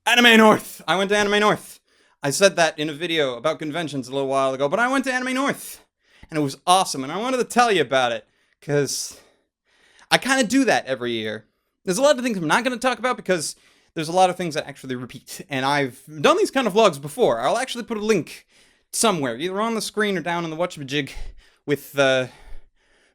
Anime North! I went to Anime North. I said that in a video about conventions a little while ago, but I went to Anime North. And it was awesome, and I wanted to tell you about it, because I kind of do that every year. There's a lot of things I'm not going to talk about, because there's a lot of things that actually repeat, and I've done these kind of vlogs before. I'll actually put a link somewhere, either on the screen or down in the watchamajig, with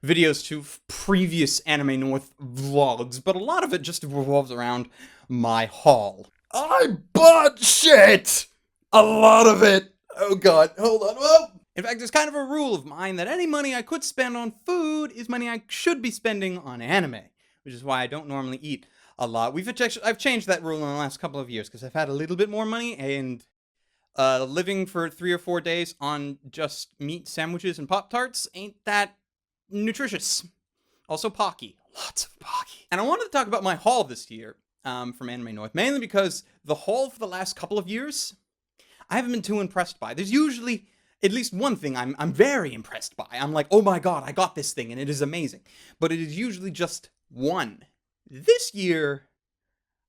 videos to previous Anime North vlogs, but a lot of it just revolves around my haul. I bought shit! A lot of it! Oh god, hold on, whoa! In fact, it's kind of a rule of mine that any money I could spend on food is money I should be spending on anime, which is why I don't normally eat a lot. I've changed that rule in the last couple of years, because I've had a little bit more money, and living for 3 or 4 days on just meat sandwiches and Pop-Tarts ain't that nutritious. Also Pocky. Lots of Pocky. And I wanted to talk about my haul this year from Anime North, mainly because the haul for the last couple of years, I haven't been too impressed by. There's usually at least one thing I'm very impressed by. I'm like, oh my god, I got this thing, and it is amazing. But it is usually just one. This year,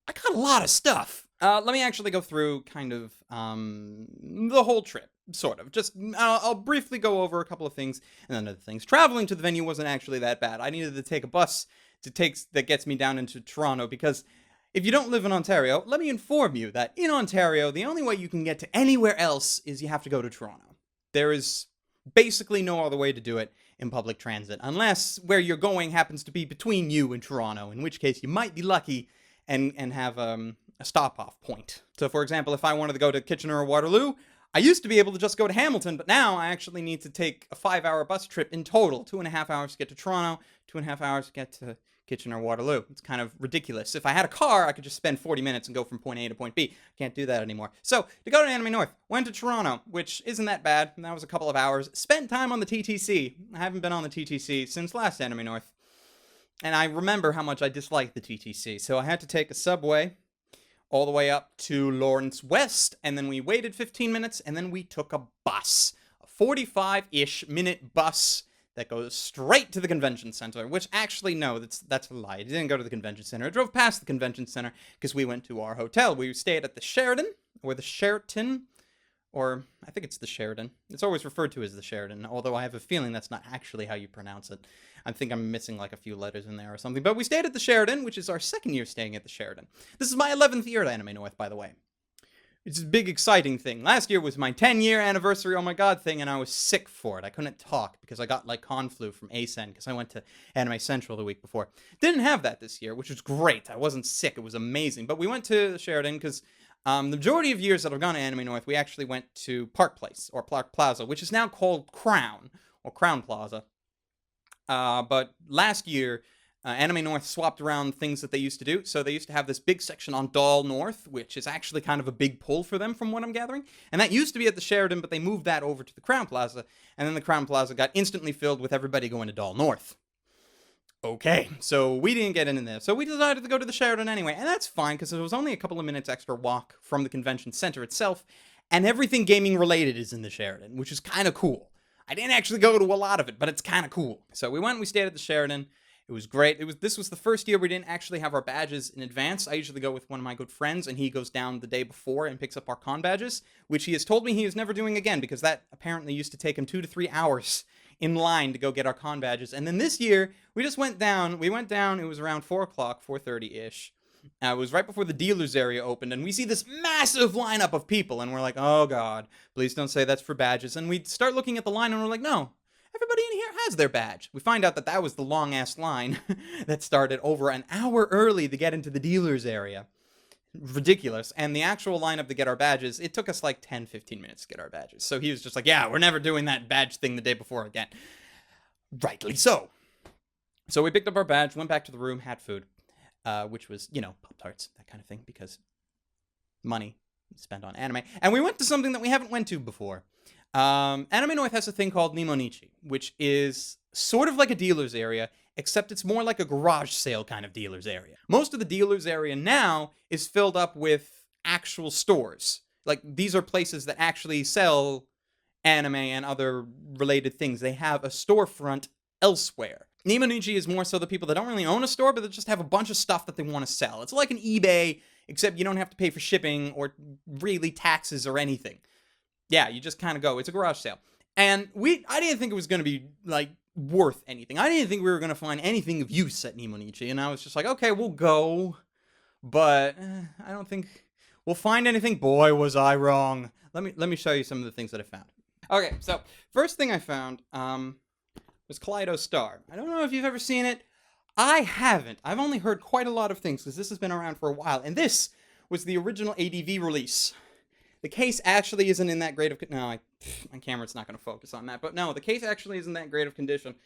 I got a lot of stuff. Let me actually go through kind of the whole trip, sort of. Just, I'll briefly go over a couple of things, and then other things. Traveling to the venue wasn't actually that bad. I needed to take a bus that gets me down into Toronto, because if you don't live in Ontario, let me inform you that in Ontario, the only way you can get to anywhere else is you have to go to Toronto. There is basically no other way to do it in public transit, unless where you're going happens to be between you and Toronto, in which case you might be lucky and have a stop-off point. So, for example, if I wanted to go to Kitchener or Waterloo, I used to be able to just go to Hamilton, but now I actually need to take a 5-hour bus trip in total. 2.5 hours to get to Toronto, 2.5 hours to get to Kitchener or Waterloo. It's kind of ridiculous. If I had a car, I could just spend 40 minutes and go from point A to point B. Can't do that anymore. So, to go to Anime North, went to Toronto, which isn't that bad. That was a couple of hours. Spent time on the TTC. I haven't been on the TTC since last Anime North. And I remember how much I disliked the TTC. So I had to take a subway all the way up to Lawrence West, and then we waited 15 minutes, and then we took a bus. A 45-ish minute bus that goes straight to the convention center, which actually, no, that's a lie. It didn't go to the convention center. It drove past the convention center because we went to our hotel. We stayed at the Sheraton, or the Sheraton, or I think it's the Sheraton. It's always referred to as the Sheraton, although I have a feeling that's not actually how you pronounce it. I think I'm missing like a few letters in there or something. But we stayed at the Sheraton, which is our second year staying at the Sheraton. This is my 11th year at Anime North, by the way. It's a big, exciting thing. Last year was my 10-year anniversary, oh my god thing, and I was sick for it. I couldn't talk because I got, like, con flu from ASEN because I went to Anime Central the week before. Didn't have that this year, which was great. I wasn't sick. It was amazing. But we went to Sheraton because the majority of years that I've gone to Anime North, we actually went to Park Place, or Park Plaza, which is now called Crown, or Crown Plaza. But last year, Anime North swapped around things that they used to do. So they used to have this big section on Doll North, which is actually kind of a big pull for them from what I'm gathering. And that used to be at the Sheraton, but they moved that over to the Crown Plaza. And then the Crown Plaza got instantly filled with everybody going to Doll North. Okay, so we didn't get in there. So we decided to go to the Sheraton anyway. And that's fine, because it was only a couple of minutes extra walk from the convention center itself. And everything gaming related is in the Sheraton, which is kind of cool. I didn't actually go to a lot of it, but it's kind of cool. So we went and we stayed at the Sheraton. It was great. This was the first year we didn't actually have our badges in advance. I usually go with one of my good friends, and he goes down the day before and picks up our con badges, which he has told me he is never doing again, because that apparently used to take him 2 to 3 hours in line to go get our con badges. And then this year, we just went down. We went down. It was around 4 o'clock, 4:30-ish. It was right before the dealer's area opened, and we see this massive lineup of people, and we're like, oh god, please don't say that's for badges. And we start looking at the line, and we're like, no. Everybody in here has their badge. We find out that that was the long-ass line that started over an hour early to get into the dealer's area. Ridiculous. And the actual lineup to get our badges, it took us like 10, 15 minutes to get our badges. So he was just like, yeah, we're never doing that badge thing the day before again. Rightly so. So we picked up our badge, went back to the room, had food, which was, you know, Pop-Tarts, that kind of thing, because money spent on anime. And we went to something that we haven't went to before. Anime North has a thing called Nimon nichi, which is sort of like a dealer's area, except it's more like a garage sale kind of dealer's area. Most of the dealer's area now is filled up with actual stores. Like, these are places that actually sell anime and other related things. They have a storefront elsewhere. Nimon nichi is more so the people that don't really own a store, but they just have a bunch of stuff that they want to sell. It's like an eBay except you don't have to pay for shipping or really taxes or anything. Yeah, you just kind of go. It's a garage sale. And I didn't think it was going to be, like, worth anything. I didn't think we were going to find anything of use at Nimon Nichi, and I was just like, okay, we'll go, but I don't think we'll find anything. Boy, was I wrong. Let me show you some of the things that I found. Okay, so first thing I found was Kaleido Star. I don't know if you've ever seen it. I haven't. I've only heard quite a lot of things because this has been around for a while, and this was the original ADV release. The case actually isn't in that great of... No, my camera's not going to focus on that. But no, the case actually isn't that great of condition.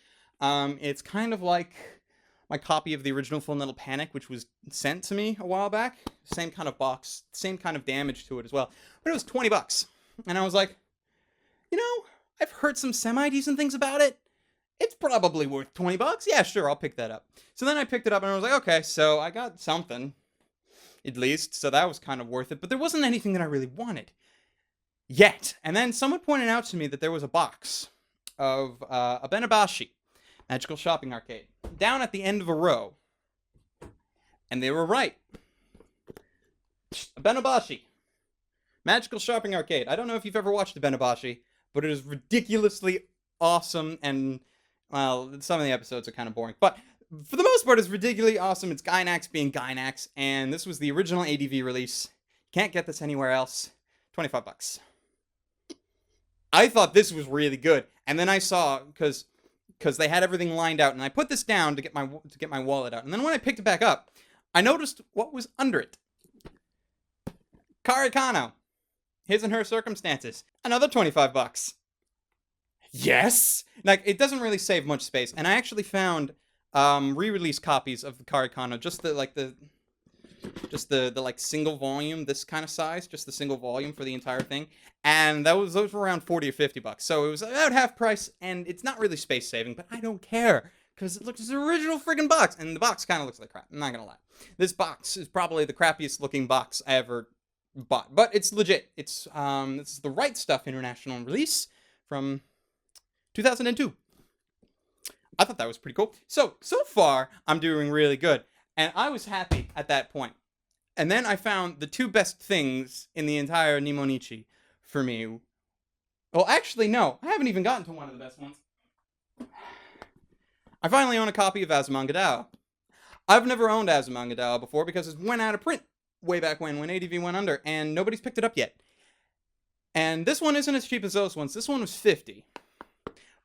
It's kind of like my copy of the original Full Metal Panic, which was sent to me a while back. Same kind of box, same kind of damage to it as well. But it was $20. And I was like, you know, I've heard some semi-decent things about it. It's probably worth $20. Yeah, sure, I'll pick that up. So then I picked it up and I was like, okay, so I got something. At least, so that was kind of worth it, but there wasn't anything that I really wanted yet. And then someone pointed out to me that there was a box of a Benabashi Magical Shopping Arcade down at the end of a row, and they were right. A Benabashi Magical Shopping Arcade. I don't know if you've ever watched a Benabashi, but it is ridiculously awesome, and well, some of the episodes are kind of boring, but for the most part, it's ridiculously awesome. It's Gainax being Gainax, and this was the original ADV release. Can't get this anywhere else. $25. I thought this was really good, and then I saw because they had everything lined out, and I put this down to get my wallet out, and then when I picked it back up, I noticed what was under it. Karikano, His and Her Circumstances, another $25. Yes, like it doesn't really save much space, and I actually found re-release copies of the Karikano, just the like single volume, this kind of size, just the single volume for the entire thing, and those were around $40 or $50. So it was about half price, and it's not really space saving, but I don't care because it looks like the original friggin' box, and the box kind of looks like crap. I'm not gonna lie, this box is probably the crappiest looking box I ever bought, but it's legit. It's this is the Right Stuff International release from 2002. I thought that was pretty cool. So far, I'm doing really good. And I was happy at that point. And then I found the two best things in the entire Nimon Nichi for me. Well, actually, no. I haven't even gotten to one of the best ones. I finally own a copy of Azumanga Daioh. I've never owned Azumanga Daioh before because it went out of print way back when ADV went under. And nobody's picked it up yet. And this one isn't as cheap as those ones. This one was $50.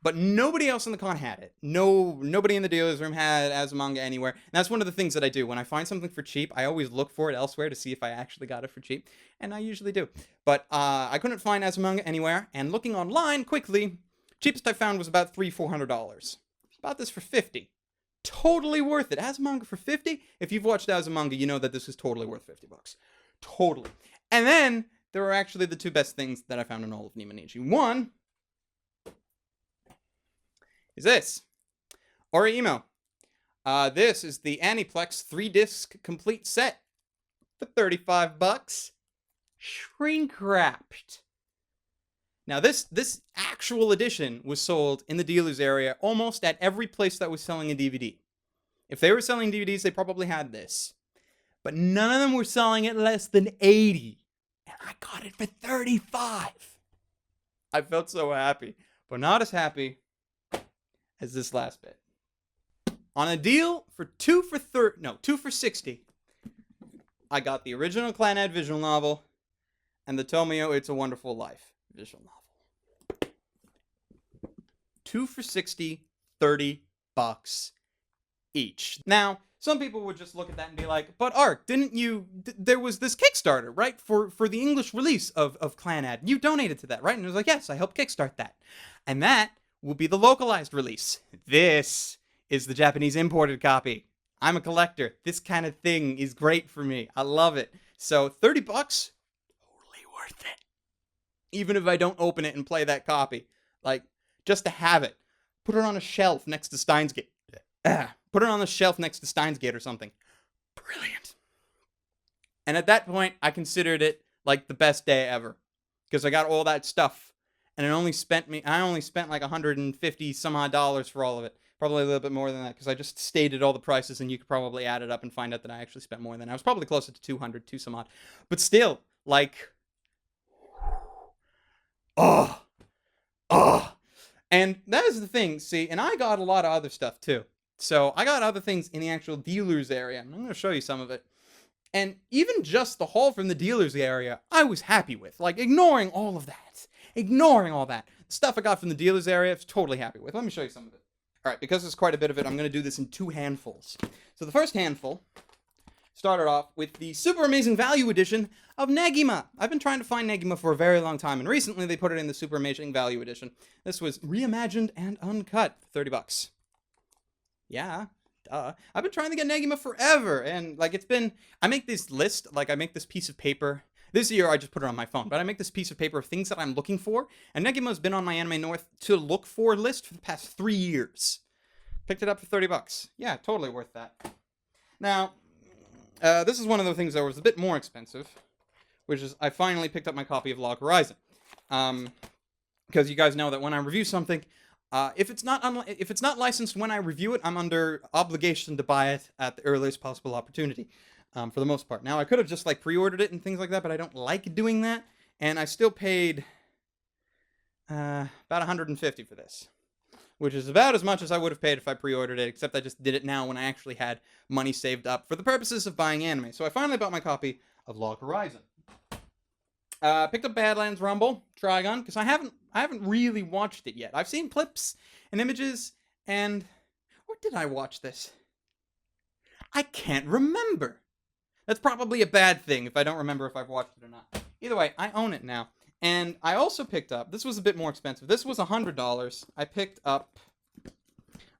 But nobody else in the con had it. Nobody in the dealer's room had Azumanga anywhere. And that's one of the things that I do. When I find something for cheap, I always look for it elsewhere to see if I actually got it for cheap. And I usually do. But I couldn't find Azumanga anywhere. And looking online quickly, cheapest I found was about $300-400. Bought this for $50. Totally worth it. Azumanga for $50? If you've watched Azumanga, you know that this is totally worth $50. Totally. And then there were actually the two best things that I found in all of Nimon Nichi. One is this. Orihimo. This is the Aniplex 3-disc complete set for $35. Shrink wrapped. Now this actual edition was sold in the dealer's area almost at every place that was selling a DVD. If they were selling DVDs, they probably had this. But none of them were selling at less than $80. And I got it for $35. I felt so happy. But not as happy as this last bit. On a deal for 2 for $60, I got the original Clannad visual novel and the Tomio It's a Wonderful Life visual novel. 2 for $60, $30 each. Now, some people would just look at that and be like, but Ark, didn't you, there was this Kickstarter, right? For the English release of Clannad. You donated to that, right? And I was like, yes, I helped kickstart that. And that will be the localized release. This is the Japanese imported copy. I'm a collector. This kind of thing is great for me. I love it. So $30, totally worth it. Even if I don't open it and play that copy. Like, just to have it. Put it on a shelf next to Steins Gate. Put it on the shelf next to Steins Gate or something. Brilliant. And at that point, I considered it like the best day ever. Because I got all that stuff. And I only spent like $150 some odd for all of it. Probably a little bit more than that, because I just stated all the prices, and you could probably add it up and find out that I actually spent more than that. I was probably closer to 200, two some odd. But still, like, oh, oh. And that is the thing, see, and I got a lot of other stuff too. So I got other things in the actual dealer's area. I'm going to show you some of it. And even just the haul from the dealer's area, I was happy with. Like, ignoring all of that. Ignoring all that. The stuff I got from the dealer's area, I was totally happy with. Let me show you some of it. Alright, because there's quite a bit of it, I'm going to do this in 2 handfuls. So the first handful started off with the super amazing value edition of Negima. I've been trying to find Negima for a very long time, and recently they put it in the super amazing value edition. This was reimagined and uncut for 30 bucks. Yeah, duh. I've been trying to get Negima forever, and like I make this list, like I make this piece of paper. This year I just put it on my phone, but I make this piece of paper of things that I'm looking for, and Negima's been on my Anime North to look for list for the past 3 years. Picked it up for 30 bucks. Yeah, totally worth that. Now, this is one of the things that was a bit more expensive, which is I finally picked up my copy of Log Horizon. Because you guys know that when I review something, if it's not licensed when I review it, I'm under obligation to buy it at the earliest possible opportunity. For the most part. Now, I could have just, like, pre-ordered it and things like that, but I don't like doing that, and I still paid about $150 for this, which is about as much as I would have paid if I pre-ordered it, except I just did it now when I actually had money saved up for the purposes of buying anime. So I finally bought my copy of Log Horizon. Picked up Badlands Rumble, Trigun, because I haven't really watched it yet. I've seen clips and images, and where did I watch this? I can't remember. That's probably a bad thing if I don't remember if I've watched it or not. Either way, I own it now. And I also picked up, this was a bit more expensive. This was $100. I picked up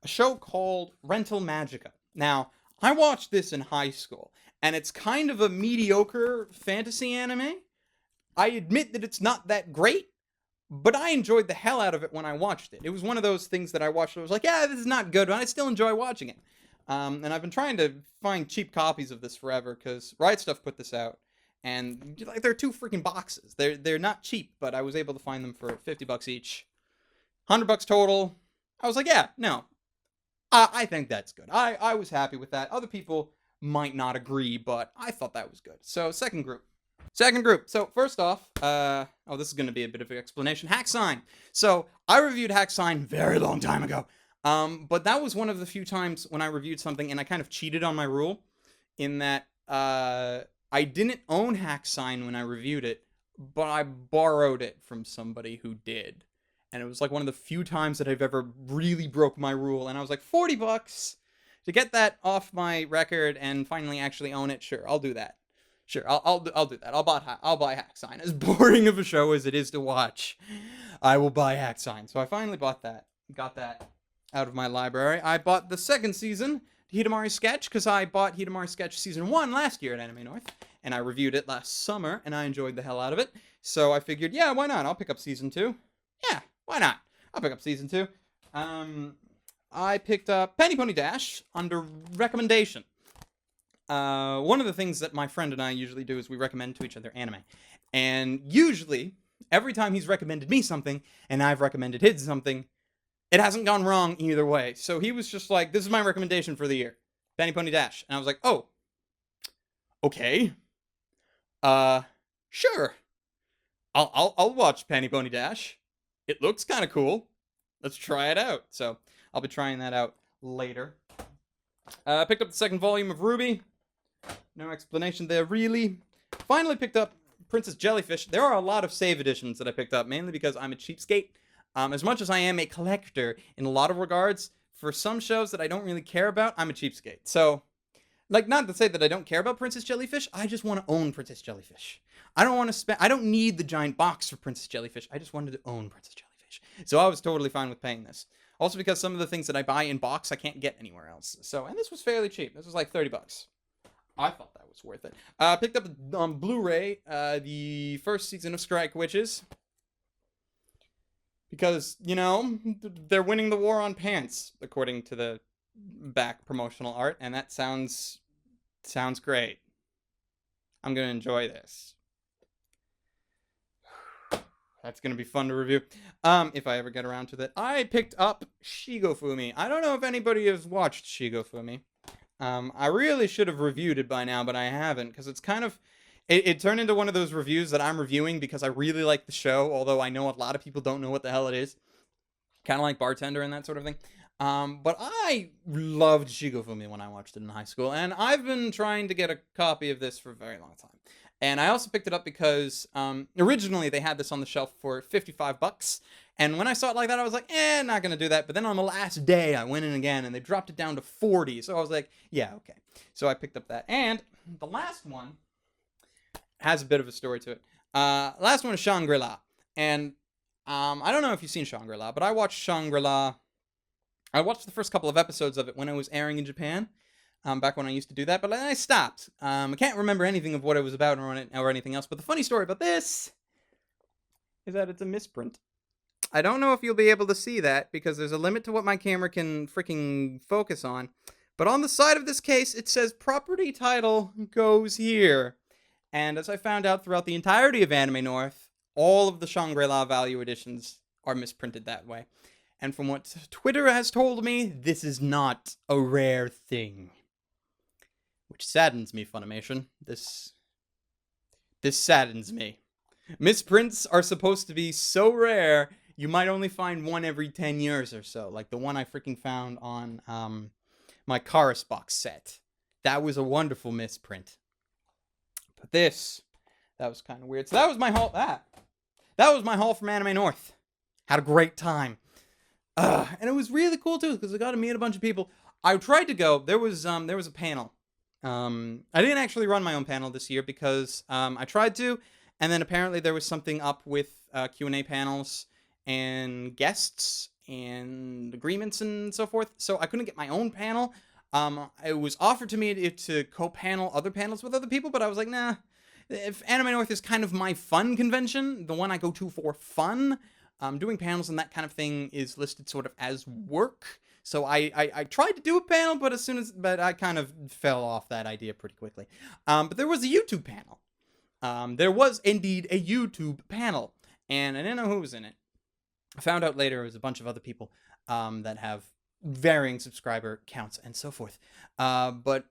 a show called Rental Magica. Now, I watched this in high school, and it's kind of a mediocre fantasy anime. I admit that it's not that great, but I enjoyed the hell out of it when I watched it. It was one of those things that I watched and I was like, yeah, this is not good, but I still enjoy watching it. And I've been trying to find cheap copies of this forever, because Riot Stuff put this out, and like they're 2 freaking boxes. They're not cheap, but I was able to find them for 50 bucks each. 100 bucks total. I was like, yeah, no. I think that's good. I was happy with that. Other people might not agree, but I thought that was good. So, second group. So, first off, this is going to be a bit of an explanation. Hack Sign. So, I reviewed Hack Sign very long time ago. But that was one of the few times when I reviewed something and I kind of cheated on my rule, in that I didn't own Hack Sign when I reviewed it, but I borrowed it from somebody who did. And it was like one of the few times that I've ever really broke my rule, and I was like, 40 bucks to get that off my record and finally actually own it. Sure, I'll do that. Sure, I'll do that. I'll buy Hack Sign. As boring of a show as it is to watch, I will buy Hack Sign. So I finally bought that. Got that out of my library. I bought the second season, Hidamari Sketch, because I bought Hidamari Sketch Season 1 last year at Anime North, and I reviewed it last summer, and I enjoyed the hell out of it. So I figured, yeah, why not? I'll pick up Season 2. Yeah, why not? I'll pick up Season 2. I picked up Penny Pony Dash under recommendation. One of the things that my friend and I usually do is we recommend to each other anime. And usually, every time he's recommended me something, and I've recommended him something, it hasn't gone wrong either way. So he was just like, this is my recommendation for the year. Penny Pony Dash. And I was like, oh. Okay. Sure. I'll watch Penny Pony Dash. It looks kind of cool. Let's try it out. So I'll be trying that out later. Picked up the second volume of Ruby. No explanation there, really. Finally picked up Princess Jellyfish. There are a lot of save editions that I picked up, mainly because I'm a cheapskate. As much as I am a collector in a lot of regards, for some shows that I don't really care about, I'm a cheapskate. So, like, not to say that I don't care about Princess Jellyfish, I just want to own Princess Jellyfish. I don't need the giant box for Princess Jellyfish. I just wanted to own Princess Jellyfish. So I was totally fine with paying this. Also because some of the things that I buy in box, I can't get anywhere else. So, and this was fairly cheap. This was like 30 bucks. I thought that was worth it. Picked up on Blu-ray the first season of Strike Witches. Because, you know, they're winning the war on pants, according to the back promotional art, and that sounds great. I'm gonna enjoy this. That's gonna be fun to review. If I ever get around to that. I picked up Shigofumi. I don't know if anybody has watched Shigofumi. I really should have reviewed it by now, but I haven't, because it's kind of... It turned into one of those reviews that I'm reviewing because I really like the show, although I know a lot of people don't know what the hell it is. Kind of like Bartender and that sort of thing. But I loved Shigofumi when I watched it in high school, and I've been trying to get a copy of this for a very long time. And I also picked it up because originally they had this on the shelf for $55, and when I saw it like that, I was like, not gonna do that. But then on the last day, I went in again, and they dropped it down to 40. So I was like, yeah, okay. So I picked up that, and the last one has a bit of a story to it. Last one is Shangri-La, and I don't know if you've seen Shangri-La, but I watched Shangri-La. I watched the first couple of episodes of it when it was airing in Japan, back when I used to do that, but then I stopped. I can't remember anything of what it was about or anything else, but the funny story about this is that it's a misprint. I don't know if you'll be able to see that, because there's a limit to what my camera can freaking focus on, but on the side of this case, it says property title goes here. And as I found out throughout the entirety of Anime North, all of the Shangri-La Value Editions are misprinted that way. And from what Twitter has told me, this is not a rare thing. Which saddens me, Funimation. This saddens me. Misprints are supposed to be so rare, you might only find one every 10 years or so. Like the one I freaking found on my Chorus box set. That was a wonderful misprint. But this, that was kind of weird. So that was my haul. That was my haul from Anime North. Had a great time. And it was really cool too, because I got to meet a bunch of people. I tried to go. There was a panel. I didn't actually run my own panel this year because I tried to, and then apparently there was something up with Q&A panels and guests and agreements and so forth. So I couldn't get my own panel. It was offered to me to co-panel other panels with other people, but I was like, nah. If Anime North is kind of my fun convention, the one I go to for fun, doing panels and that kind of thing is listed sort of as work. So I tried to do a panel, but I kind of fell off that idea pretty quickly. But there was a YouTube panel. There was indeed a YouTube panel, and I didn't know who was in it. I found out later it was a bunch of other people that have varying subscriber counts and so forth. But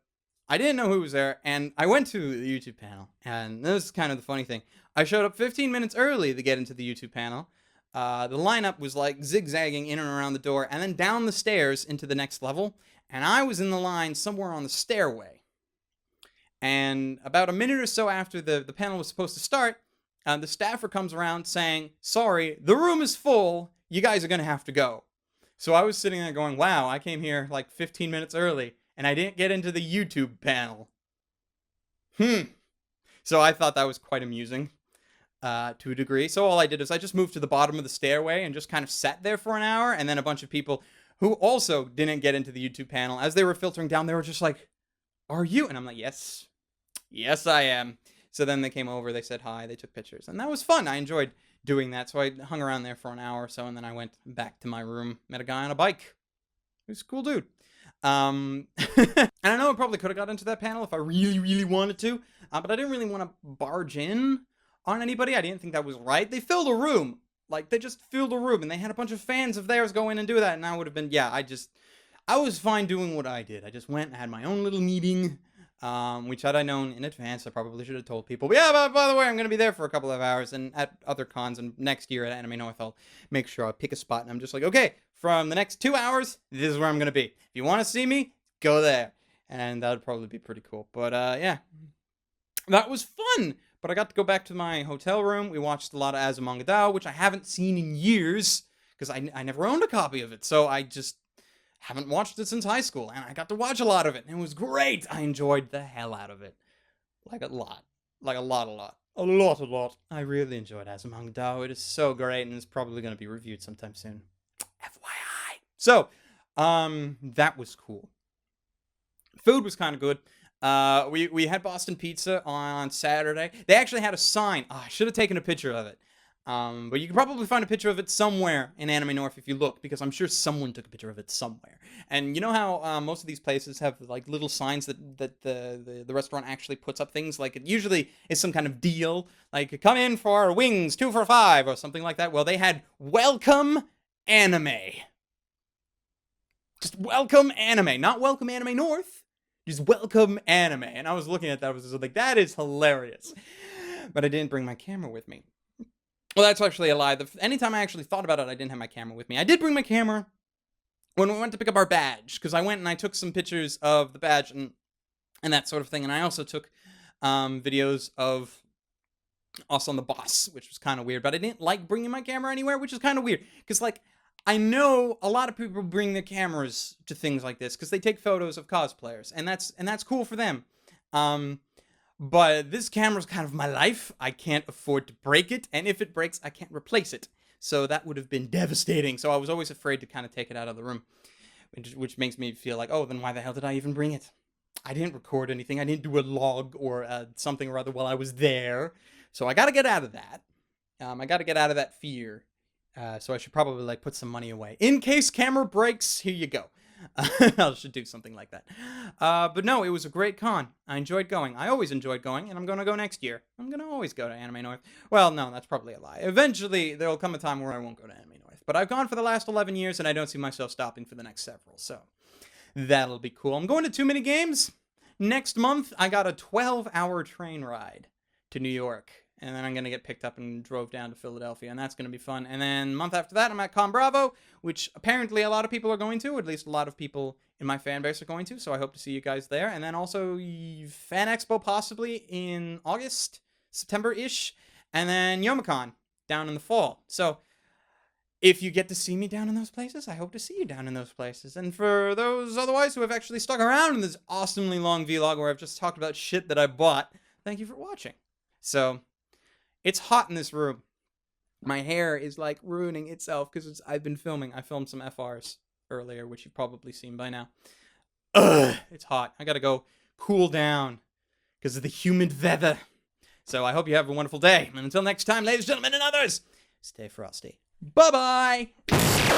I didn't know who was there, and I went to the YouTube panel, and this is kind of the funny thing. I showed up 15 minutes early to get into the YouTube panel. The lineup was like zigzagging in and around the door, and then down the stairs into the next level, and I was in the line somewhere on the stairway. And about a minute or so after the panel was supposed to start, the staffer comes around saying, sorry, the room is full, you guys are gonna have to go. So I was sitting there going, wow, I came here like 15 minutes early, and I didn't get into the YouTube panel. So I thought that was quite amusing, to a degree. So all I did is I just moved to the bottom of the stairway and just kind of sat there for an hour, and then a bunch of people who also didn't get into the YouTube panel, as they were filtering down, they were just like, are you? And I'm like, yes, I am. So then they came over, they said hi, they took pictures, and that was fun. I enjoyed doing that, so I hung around there for an hour or so, and then I went back to my room, met a guy on a bike. He was a cool dude. And I know I probably could have got into that panel if I really wanted to, but I didn't really want to barge in on anybody. I didn't think that was right. They filled a room. Like, they just filled a room, and they had a bunch of fans of theirs go in and do that, and I would have been, I was fine doing what I did. I just went and had my own little meeting, which had I known in advance, I probably should have told people. But yeah, by the way, I'm going to be there for a couple of hours, and at other cons, and next year at Anime North, I'll make sure I pick a spot, and I'm just like, okay, from the next 2 hours, this is where I'm going to be. If you want to see me, go there. And that would probably be pretty cool. But yeah, that was fun. But I got to go back to my hotel room. We watched a lot of Azumanga Daioh, which I haven't seen in years, because I never owned a copy of it. So I just haven't watched it since high school, and I got to watch a lot of it, and it was great. I enjoyed the hell out of it. Like a lot. Like a lot. A lot. I really enjoyed Azumanga Daioh. It is so great, and it's probably going to be reviewed sometime soon. FYI. So, that was cool. Food was kind of good. We had Boston Pizza on Saturday. They actually had a sign. Oh, I should have taken a picture of it. But you can probably find a picture of it somewhere in Anime North if you look, because I'm sure someone took a picture of it somewhere. And you know how most of these places have like little signs that the restaurant actually puts up things, like it usually is some kind of deal, like come in for wings 2 for $5 or something like that. Well, they had welcome anime. Just welcome anime, not welcome Anime North. Just welcome anime. And I was looking at that, I was just like, that is hilarious. But I didn't bring my camera with me. Well, that's actually a lie. Anytime I actually thought about it, I didn't have my camera with me. I did bring my camera when we went to pick up our badge, because I went and I took some pictures of the badge and that sort of thing. And I also took videos of us on the bus, which was kind of weird. But I didn't like bringing my camera anywhere, which is kind of weird. Because, like, I know a lot of people bring their cameras to things like this because they take photos of cosplayers. And that's cool for them. But this camera's kind of my life. I can't afford to break it, and if it breaks, I can't replace it. So that would have been devastating. So I was always afraid to kind of take it out of the room, which makes me feel like, oh, then why the hell did I even bring it? I didn't record anything. I didn't do a log or something or other while I was there. So I got to get out of that. I got to get out of that fear. So I should probably like put some money away. In case camera breaks, here you go. I should do something like that. But no, it was a great con. I enjoyed going. I always enjoyed going, and I'm going to go next year. I'm going to always go to Anime North. Well, no, that's probably a lie. Eventually, there will come a time where I won't go to Anime North. But I've gone for the last 11 years, and I don't see myself stopping for the next several. So that'll be cool. I'm going to 2 mini games. Next month, I got a 12-hour train ride to New York. And then I'm going to get picked up and drove down to Philadelphia, and that's going to be fun. And then month after that, I'm at Con Bravo, which apparently a lot of people are going to, at least a lot of people in my fan base are going to, so I hope to see you guys there. And then also Fan Expo possibly in August, September-ish, and then Youmacon down in the fall. So if you get to see me down in those places, I hope to see you down in those places. And for those otherwise who have actually stuck around in this awesomely long vlog where I've just talked about shit that I bought, thank you for watching. So it's hot in this room. My hair is like ruining itself because I've been filming. I filmed some FRs earlier, which you've probably seen by now. Ugh, it's hot. I gotta go cool down because of the humid weather. So I hope you have a wonderful day. And until next time, ladies, gentlemen, and others, stay frosty. Bye-bye.